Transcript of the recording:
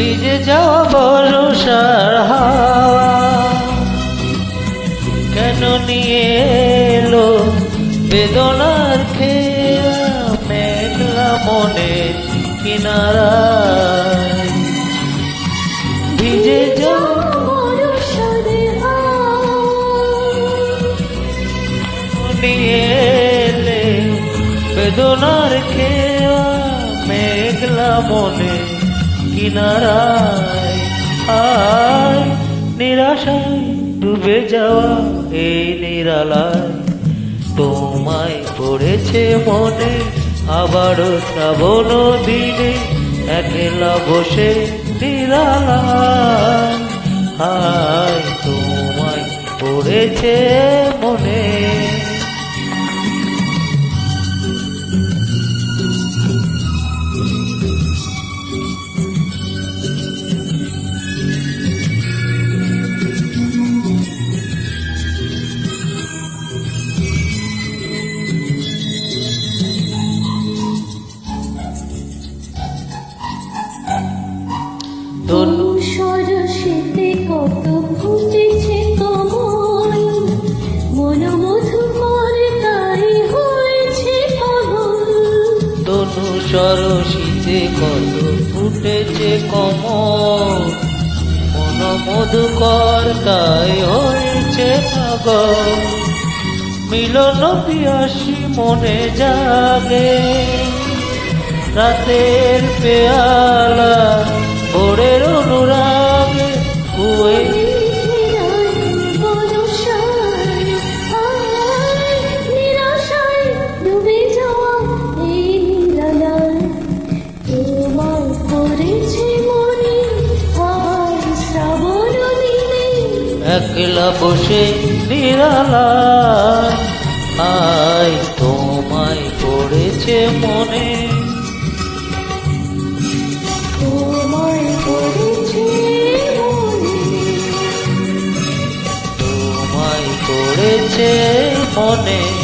ভিজে যাওয়া বর্ষার হাওয়া কেন নিয়ে এলো বেদনার খেয়া মেঘলা মনের কিনারায় ভিজে যাওয়া নিয়ে এলে বেদনার খেয়া মেঘলা মনের কিনারায় আয় নিরাশায় ডুবে যাওয়া এই নিরালায় তোমায় পড়েছে মনে আবারও শ্রাবণ দিনে একলা বসে নিরালায় আয় তোমায় পড়েছে মনে সরস্বতী কত ফুটেছে কমল মনোমধুকর তাই হয়েছে পাগল তনু সরস্বতীতে কত ফুটেছে কমল মনোমধুকর তাই হয়েছে পাগল মিলন পিয়াসী মনে জাগে রাতের পেয়ালা ভোরের অনুরাগে কুয়ে নিরাশায় ডুবে যাওয়া এই নিরালায় তোমায় পড়েছে মনে আজ শ্রাবণ দিনে একলা বসে নিরালায় আয় তোমায় পড়েছে মনে তোমায় পড়েছে মনে তোমায় পড়েছে মনে।